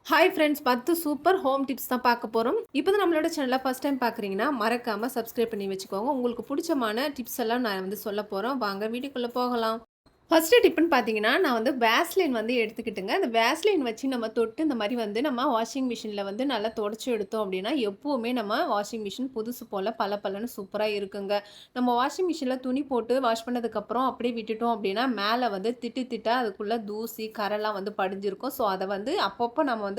Hi friends, 10 super home tips தான் பார்க்க போகிறோம். இப்போ தான் நம்மளோட சேனலை ஃபஸ்ட் டைம் பார்க்குறீங்கன்னா மறக்காமல் சப்ஸ்கிரைப் பண்ணி வச்சுக்கோங்க. உங்களுக்கு பிடிச்சமான டிப்ஸ் எல்லாம் நான் சொல்ல போகிறோம். வாங்க வீடியோக்குள்ளே போகலாம். ஃபர்ஸ்ட்டு டிப்புன்னு பார்த்தீங்கன்னா, நான் வேஸ்லின் எடுத்துக்கிட்டுங்க. அந்த வேஸ்லின் வச்சு நம்ம தொட்டு இந்த மாரி நம்ம வாஷிங் மிஷினில நல்லா தொடச்சு எடுத்தோம் அப்டின்னா, எப்பவுமே நம்ம வாஷிங் மிஷின் புதுசு போல பளபளன்னு சூப்பரா இருக்குங்க. நம்ம வாஷிங் மிஷினில துணி போட்டு வாஷ் பண்ணதுக்கப்புறம் அப்படியே விட்டுட்டோம் அப்டின்னா, மேல திட்டு திட்டா அதுக்குள்ள தூசி, கரைலாம் படிஞ்சிருக்கும். ஸோ, அத அப்பப்போ நம்ம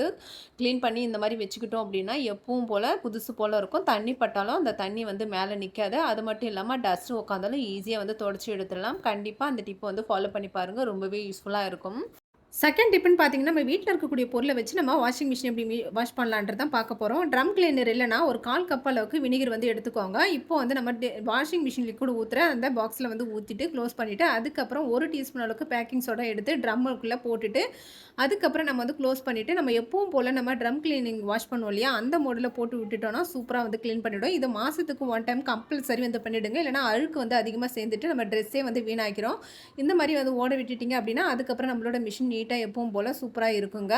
க்ளீன் பண்ணி இந்த மாரி வச்சுக்கிட்டோம் அப்டின்னா, எப்பவும் போல புதுசு போல இருக்கும். தண்ணி பட்டாலும் அந்த தண்ணி மேல நிக்காது. அது மட்டும் இல்லாம டஸ்ட் உட்காந்தாலும் ஈஸியா தொடச்சு எடுத்துடலாம். கண்டிப்பா அந்த டிப் ஃபாலோ பண்ணி பாருங்க. ரொம்பவே யூஸ்ஃபுல்லா இருக்கும். செகண்ட் டிப்னு பார்த்தீங்கன்னா, நம்ம வீட்ல இருக்கக்கூடிய பொருள வச்சு நம்ம வாஷிங் மிஷின் எப்படி வாஷ் பண்ணலான்றது தான் பார்க்க போறோம். ட்ரம் கிளீனர் இல்லன்னா, ஒரு 1/4 கப் அளவுக்கு வினிகர் எடுத்துக்கோங்க. இப்போ நம்ம வாஷிங் மிஷின் லிக்விட் ஊத்துற அந்த பாக்ஸ்ல ஊத்திட்டு, க்ளோஸ் பண்ணிட்டு, அதுக்கப்புறம் 1 டீஸ்பூன் அளவுக்கு பேக்கிங் சோடா எடுத்து ட்ரம்முக்குள்ள போட்டுட்டு, அதுக்கப்புறம் நம்ம க்ளோஸ் பண்ணிட்டு, நம்ம எப்பவும் போல நம்ம ட்ரம் கிளீனிங் வாஷ் பண்ணுவோம் இல்லையா? அந்த மோடுல போட்டு விட்டுட்டோம்னா, சூப்பரா கிளீன் பண்ணிடும். இது மாசத்துக்கு 1 டைம் கம்பல்சரி பண்ணிடுங்க. இல்லன்னா அழுக்கு அதிகமா சேர்ந்துட்டு நம்ம ட்ரெஸ்ஸே வீணாக்கிறோம். இந்த மாரி ஓட விட்டுட்டீங்க அப்படின்னா, அதுக்கப்புறம் நம்மளோட மிஷின் நீட்டா எப்பவும் போல சூப்பரா இருக்குங்க.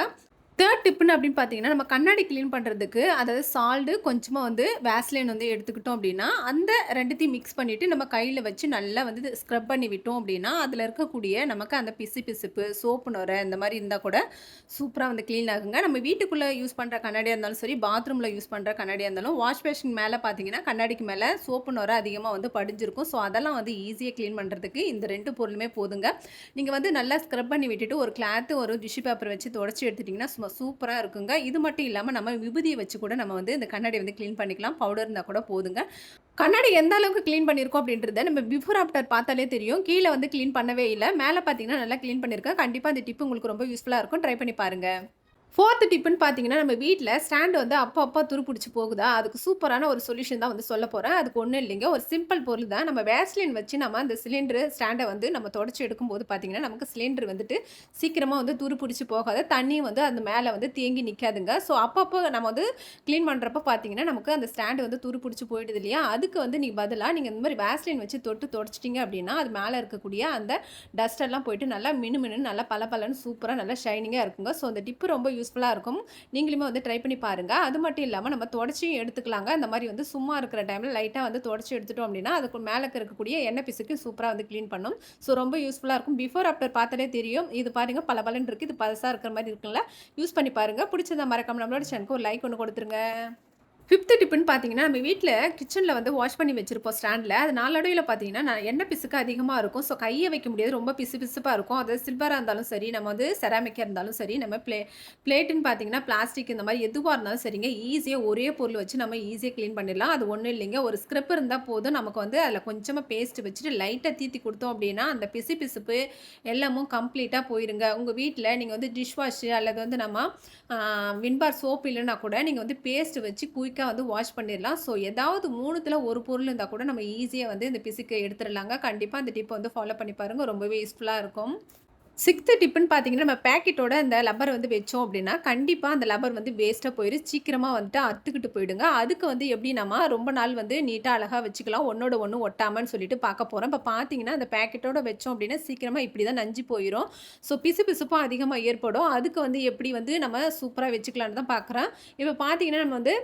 தேர்ட் டிப்புன்னு அப்படின்னு பார்த்தீங்கன்னா, நம்ம கண்ணாடி கிளீன் பண்ணுறதுக்கு அதாவது சால்ட்டு கொஞ்சமா வேஸ்லின் எடுத்துக்கிட்டோம் அப்படின்னா, அந்த 2த்தையும் மிக்ஸ் பண்ணிவிட்டு நம்ம கையில் வச்சு நல்லா ஸ்க்ரப் பண்ணி விட்டோம் அப்படின்னா, அதில் இருக்கக்கூடிய நமக்கு அந்த பிசுப்பு, சோப்பு நுரை இந்த மாதிரி இருந்தால் கூட சூப்பராக க்ளீன் ஆகுங்க. நம்ம வீட்டுக்குள்ளே யூஸ் பண்ணுற கண்ணாடியாக இருந்தாலும் சரி, பாத்ரூமில் யூஸ் பண்ணுற கண்ணாடியாக இருந்தாலும், வாஷ் பேஷன் மேலே பார்த்தீங்கன்னா, கண்ணாடிக்கு மேலே சோப்பு நுரை அதிகமாக படிஞ்சிருக்கும். ஸோ, அதெல்லாம் ஈஸியாக க்ளீன் பண்ணுறதுக்கு இந்த 2 பொருளுமே போதுங்க. நீங்கள் நல்லா ஸ்க்ரப் பண்ணி விட்டுட்டு ஒரு கிளாத்து, ஒரு டிஷ்யூ பேப்பர் வச்சு தொடச்சி எடுத்துட்டிங்கன்னா சும்மா சூப்பரா இருக்குங்க. இது மட்டும் இல்லாம நம்ம விபூதிய வச்சு கூட நம்ம இந்த கண்ணாடிய கிளீன் பண்ணிக்கலாம். பவுடர் இருந்தா கூட போதுங்க. கண்ணாடி எந்த அளவுக்கு கிளீன் பண்ணியிருக்கோம் அப்படின்றத நம்ம பிஃபோர் ஆஃப்டர் பார்த்தாலே தெரியும். கீழ கிளீன் பண்ணவே இல்ல. மேல பார்த்தீங்கன்னா நல்லா கிளீன் பண்ணியிருக்கேன். கண்டிப்பா இந்த டிப் உங்களுக்கு ரொம்ப யூஸ்ஃபுல்லா இருக்கும். ட்ரை பண்ணி பாருங்க. ஃபோர்த் டிப்புன்னு பார்த்தீங்கன்னா, நம்ம வீட்ல ஸ்டாண்ட் அப்பப்போ துருப்பிடிச்சு போகுதா, அதுக்கு சூப்பரான ஒரு சொல்யூஷன் தான் சொல்ல போறேன். அதுக்கு ஒண்ணும் இல்லைங்க. ஒரு சிம்பிள் பொருள் தான். நம்ம வேஸ்லின் வச்சு நம்ம அந்த சிலிண்டர் ஸ்டாண்ட நம்ம தொடச்சு எடுக்கும்போது பார்த்தீங்கன்னா, நமக்கு சிலிண்டர் சீக்கிரமா துருப்பிடிச்சு போகாது. தண்ணியும் அந்த மேல தேங்கி நிக்காதுங்க. ஸோ, அப்பப்போ நம்ம கிளீன் பண்றப்ப பார்த்தீங்கன்னா, நமக்கு அந்த ஸ்டாண்ட் துருப்பிடிச்சு போயிடுது இல்லையா? அதுக்கு நீங்க பதிலா நீங்க இந்த மாரி வேஸ்லின் வச்சு தொட்டு தொடச்சிட்டீங்க அப்படின்னா, அது மேல இருக்கக்கூடிய அந்த டஸ்ட் எல்லாம் போயிட்டு நல்லா மினுமினுன்னு நல்லா பளபளன்னு சூப்பரா நல்லா ஷைனிங்கா இருக்குங்க. ஸோ, அந்த டிப் ரொம்ப யூஸ்ஃபுல்லாக இருக்கும். நீங்களுமே ட்ரை பண்ணி பாருங்க. அது மட்டும் இல்லாம நம்ம தொடச்சியும் எடுத்துக்கலாங்க. இந்த மாதிரி சும்மா இருக்கிற டைம்ல லைட்டா தொடச்சு எடுத்துட்டோம் அப்படின்னா, அதுக்கு மேல இருக்கக்கூடிய எண்ணெய் பிசுக்கு சூப்பரா கிளீன் பண்ணும். ஸோ ரொம்ப யூஸ்ஃபுல்லா இருக்கும். பிஃபோர் ஆஃப்டர் பார்த்தாலே தெரியும். இது பாருங்க பளபளன்னு இருக்கு. இது பழசா இருக்கிற மாதிரி இருக்குல்ல. யூஸ் பண்ணி பாருங்க. பிடிச்சதா மறக்காம நம்மளோட சேனலுக்கு ஒரு லைக் ஒண்ணு கொடுத்துருங்க. ஃபிஃப்த் டிப்புன்னு பார்த்தீங்கன்னா, நம்ம வீட்ல கிச்சனில் வாஷ் பண்ணி வச்சிருப்போம் ஸ்டாண்டில். அது நாளடைவில பார்த்தீங்கன்னா, எண்ணெய் பிசுக்கு அதிகமா இருக்கும். ஸோ கைய வைக்க முடியாது. ரொம்ப பிசுபிசுப்பா இருக்கும். அது சில்வரா இருந்தாலும் சரி, நம்ம செராமிக்கா இருந்தாலும் சரி, நம்ம பிளேட்டுன்னு பார்த்தீங்கன்னா, பிளாஸ்டிக் இந்த மாதிரி எதுவா இருந்தாலும் சரிங்க, ஈஸியா ஒரே பொருள் வச்சு நம்ம ஈஸியா கிளீன் பண்ணிடலாம். அது ஒண்ணும் இல்லைங்க. ஒரு ஸ்க்ரப் இருந்தா போதும். நமக்கு அதில கொஞ்சமா பேஸ்ட் வச்சுட்டு லைட்டா தீத்தி குடுத்தோம் அப்படின்னா, அந்த பிசுபிசுப்பு எல்லாமும் கம்ப்ளீட்டா போயிருங்க. உங்க வீட்ல நீங்க டிஷ் வாஷ் அல்லது நம்ம வின்பார் சோப் இல்லன்னா கூட நீங்க பேஸ்ட் வச்சு குயிக்கா வாஷ் பண்ணிடலாம். ஸோ, ஏதாவது 3த்துல ஒரு பொருள் இருந்தா கூட நம்ம ஈஸியா இந்த பிசுக்க எடுத்துடலாங்க. கண்டிப்பா இந்த டிப் ஃபாலோ பண்ணி பாருங்க. ரொம்பவே யூஸ்ஃபுல்லா இருக்கும். 6த் டிப்புன்னு பார்த்தீங்கன்னா, நம்ம பேக்கெட்டோட அந்த லப்பர் வச்சோம் அப்படின்னா, கண்டிப்பா அந்த லப்பர் வேஸ்ட்டா போயிரும். சீக்கிரமா அறுத்துக்கிட்டு போயிடுங்க. அதுக்கு எப்படி நம்ம ரொம்ப நாள் நீட்டா அழகா வச்சுக்கலாம். ஒண்ணோட ஒண்ணு ஒட்டாமன்னு சொல்லிட்டு பார்க்க போறோம். இப்ப பார்த்தீங்கன்னா, அந்த பேக்கெட்டோட வச்சோம் அப்படின்னா, சீக்கிரமா இப்படி தான் நஞ்சு போயிரும். ஸோ, பிசுபிசுப்பும் அதிகமா ஏற்படும். அதுக்கு எப்படி நம்ம சூப்பரா வச்சுக்கலான்னு தான் பார்க்குறேன். இப்ப பார்த்தீங்கன்னா, நம்ம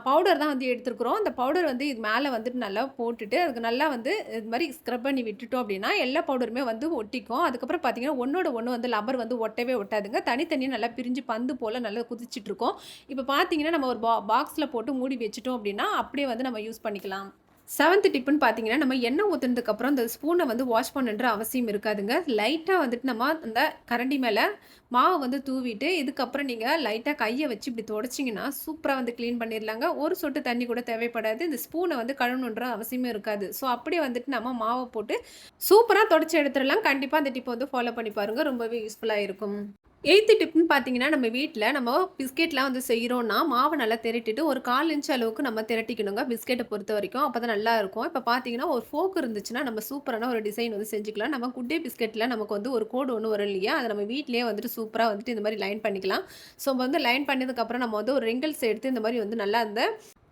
பவுடர் தான் எடுத்துருக்குறோம். அந்த பவுடர் இது மேல நல்லா போட்டுட்டு, அதுக்கு நல்லா இது மாரி ஸ்க்ரப் பண்ணி விட்டுட்டோம் அப்படின்னா, எல்லா பவுடருமே ஒட்டிக்கும். அதுக்கப்புறம் பார்த்தீங்கன்னா, ஒண்ணோட ஒண்ணு லப்பர் ஒட்டவே ஒட்டாதுங்க. தனித்தனியா நல்லா பிரிஞ்சு பந்து போல நல்லா குதிச்சிட்டுருக்கும். இப்ப பார்த்தீங்கன்னா, நம்ம ஒரு பாக்ஸ்ல போட்டு மூடி வச்சுட்டோம் அப்படின்னா, அப்படியே நம்ம யூஸ் பண்ணிக்கலாம். 7த் டிப்புன்னு பார்த்தீங்கன்னா, நம்ம எண்ணெய் ஊத்துனதுக்கப்புறம் அந்த ஸ்பூன வாஷ் பண்ணணுன்ற அவசியம் இருக்காதுங்க. லைட்டா நம்ம அந்த கரண்டி மேல மாவு தூவிட்டு, இதுக்கப்புறம் நீங்க லைட்டா கைய வச்சு இப்படி தொடச்சீங்கன்னா, சூப்பரா கிளீன் பண்ணிரலாங்க. ஒரு சொட்டு தண்ணி கூட தேவைப்படாது. இந்த ஸ்பூன கழுவணுன்ற அவசியமே இருக்காது. ஸோ, அப்படியே நம்ம மாவ போட்டு சூப்பரா தொடச்சு எடுத்துறலாம். கண்டிப்பா அந்த டிப் ஃபாலோ பண்ணி பாருங்க. ரொம்பவே யூஸ்ஃபுல்லா இருக்கும். 8த் டிப்னு பார்த்தீங்கன்னா, நம்ம வீட்ல நம்ம பிஸ்கெட்லாம் செய்றோம்னா, மாவ நல்லா திரட்டிட்டு ஒரு 1/4 இன்ச் அளவுக்கு நம்ம திரட்டிக்கணுங்க. பிஸ்கெட்ட பொறுத்தவரைக்கும். அப்பதான் நல்லா இருக்கும். இப்ப பார்த்தீங்கன்னா, ஒரு ஃபோர்க் இருந்துச்சுன்னா, நம்ம சூப்பரான ஒரு டிசைன் செஞ்சுக்கலாம். நம்ம குட் டே பிஸ்கெட்ல நமக்கு ஒரு கோடு ஒண்ணு வரும் இல்லையா? அத நம்ம வீட்லயே சூப்பரா இந்த மாரி லைன் பண்ணிக்கலாம். ஸோ, லைன் பண்ணதுக்கப்புறம் நம்ம ஒரு ரிங்கிள்ஸ் எடுத்து இந்த மாரி நல்லா அந்த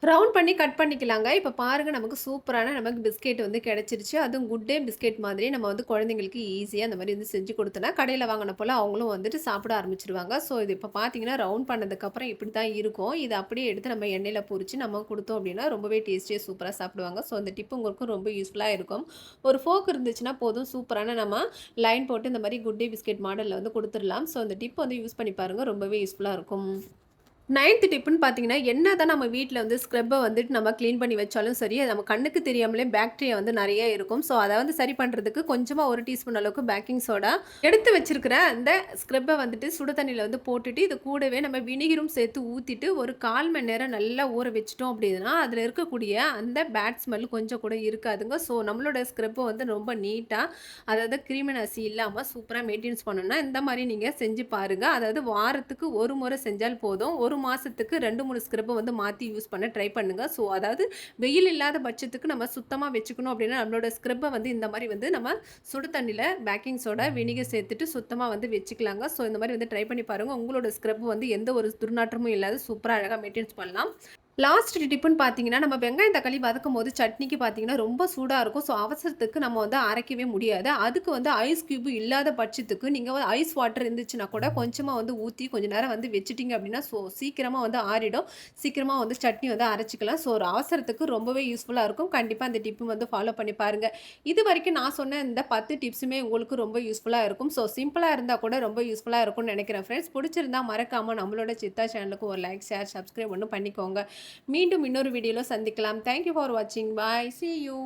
ரவுண்ட் பண்ணி கட் பண்ணிக்கலாங்க. இப்ப பாருங்க நமக்கு சூப்பரான நமக்கு பிஸ்கெட் வந்து கிடைச்சிருச்சு. அதுவும் குட் டே பிஸ்கெட் மாதிரி நம்ம வந்து குழந்தைங்களுக்கு ஈஸியா அந்த மாரி வந்து செஞ்சு குடுத்தோம்னா, கடையில வாங்குன போல அவங்களும் வந்துட்டு சாப்பிட ஆரம்பிச்சுருவாங்க. ஸோ இது இப்ப பார்த்தீங்கன்னா, ரவுண்ட் பண்ணதுக்கப்புறம் இப்படி தான் இருக்கும். இத அப்படியே எடுத்து நம்ம எண்ணெயில பொரிச்சு நம்ம குடுத்தோம் அப்படின்னா, ரொம்பவே டேஸ்டியா சூப்பரா சாப்பிடுவாங்க. ஸோ இந்த டிப் உங்களுக்கும் ரொம்ப யூஸ்ஃபுல்லா இருக்கும். ஒரு ஃபோர்க் இருந்துச்சுன்னா போதும், சூப்பரான நம்ம லைன் போட்டு இந்த மாரி குட் டே பிஸ்கெட் மாடல்ல வந்து குடுத்துறலாம். ஸோ இந்த டிப் வந்து யூஸ் பண்ணி பாருங்க. ரொம்பவே யூஸ்ஃபுல்லா இருக்கும். 9த் டிப்புன்னு பார்த்தீங்கன்னா, என்னதான் நம்ம வீட்ல வந்து ஸ்க்ரப்ப வந்துட்டு நம்ம கிளீன் பண்ணி வச்சாலும் சரி, அது நம்ம கண்ணுக்கு தெரியாமலே பாக்டீரியா வந்து நெறைய இருக்கும். ஸோ, அத வந்து சரி பண்றதுக்கு கொஞ்சமா 1 டீஸ்பூன் அளவுக்கு பேக்கிங் சோடா எடுத்து வச்சிருக்கிற அந்த ஸ்க்ரப்ப வந்துட்டு சுடு தண்ணீல வந்து போட்டுட்டு, இது கூடவே நம்ம வினிகரும் சேர்த்து ஊத்திட்டு, ஒரு 1/4 மணி நேரம் நல்லா ஊற வச்சுட்டோம் அப்படின்னா, அதில இருக்கக்கூடிய அந்த பேட் ஸ்மெல் கொஞ்சம் கூட இருக்காதுங்க. ஸோ, நம்மளோட ஸ்க்ரப்ப வந்து ரொம்ப நீட்டா, அதாவது கிருமி நாசி இல்லாம சூப்பரா மெயின்டெனன்ஸ் பண்ணணும்னா, இந்த மாரி நீங்க செஞ்சு பாருங்க. அதாவது வாரத்துக்கு 1 முறை செஞ்சால் போதும். 1 மாசத்துக்கு 2, 3 ஸ்க்ரப்ப வந்து மாத்தி யூஸ் பண்ண ட்ரை பண்ணுங்க. ஸோ, அதாவது வெயில் இல்லாத பட்சத்துக்கு நம்ம சுத்தமா வச்சுக்கணும் அப்படின்னா, நம்மளோட ஸ்க்ரப்ப வந்து இந்த மாரி வந்து நம்ம சுடு தண்ணீல பேக்கிங் சோடா, வினிகர் சேர்த்துட்டு சுத்தமா வந்து வச்சுக்கலாங்க. ஸோ, இந்த மாரி வந்து ட்ரை பண்ணி பாருங்க. உங்களோட ஸ்க்ரப் வந்து எந்த ஒரு துர்நாற்றமும் இல்லாத சூப்பரா அழகா மெயின்டெனன்ஸ் பண்ணலாம். லாஸ்ட் டிப்புன்னு பார்த்தீங்கன்னா, நம்ம வெங்காயம், தக்காளி வதக்கும்போது சட்னிக்கு பார்த்தீங்கன்னா, ரொம்ப சூடா இருக்கும். ஸோ, அவசரத்துக்கு நம்ம வந்து அரைக்கவே முடியாது. அதுக்கு வந்து ஐஸ் கியூப் இல்லாத பட்சத்துக்கு நீங்க வந்து ஐஸ் வாட்டர் இருந்துச்சுன்னா கூட கொஞ்சமா வந்து ஊத்தி கொஞ்ச நேரம் வந்து வச்சுட்டீங்க அப்படின்னா, சீக்கிரமா வந்து ஆறிடும். சீக்கிரமா வந்து சட்னி வந்து அரைச்சுக்கலாம். ஸோ, ஒரு அவசரத்துக்கு ரொம்பவே யூஸ்ஃபுல்லா இருக்கும். கண்டிப்பா அந்த டிப் வந்து ஃபாலோ பண்ணி பாருங்க. இதுவரைக்கும் நான் சொன்ன இந்த 10 டிப்ஸுமே உங்களுக்கு ரொம்ப யூஸ்ஃபுல்லா இருக்கும். ஸோ, சிம்பிளா இருந்தா கூட ரொம்ப யூஸ்ஃபுல்லா இருக்கும்னு நெனைக்கிறேன் ஃப்ரெண்ட்ஸ். புடிச்சிருந்தா மறக்காம நம்மளோட சித்தா சேனலுக்கு ஒரு லைக், ஷேர், சப்ஸ்கிரைப் ஒண்ணு பண்ணிக்கோங்க. மீண்டும் இன்னொரு வீடியோல சந்திக்கலாம். தேங்க் யூ ஃபார் வாட்சிங். பாய். See you.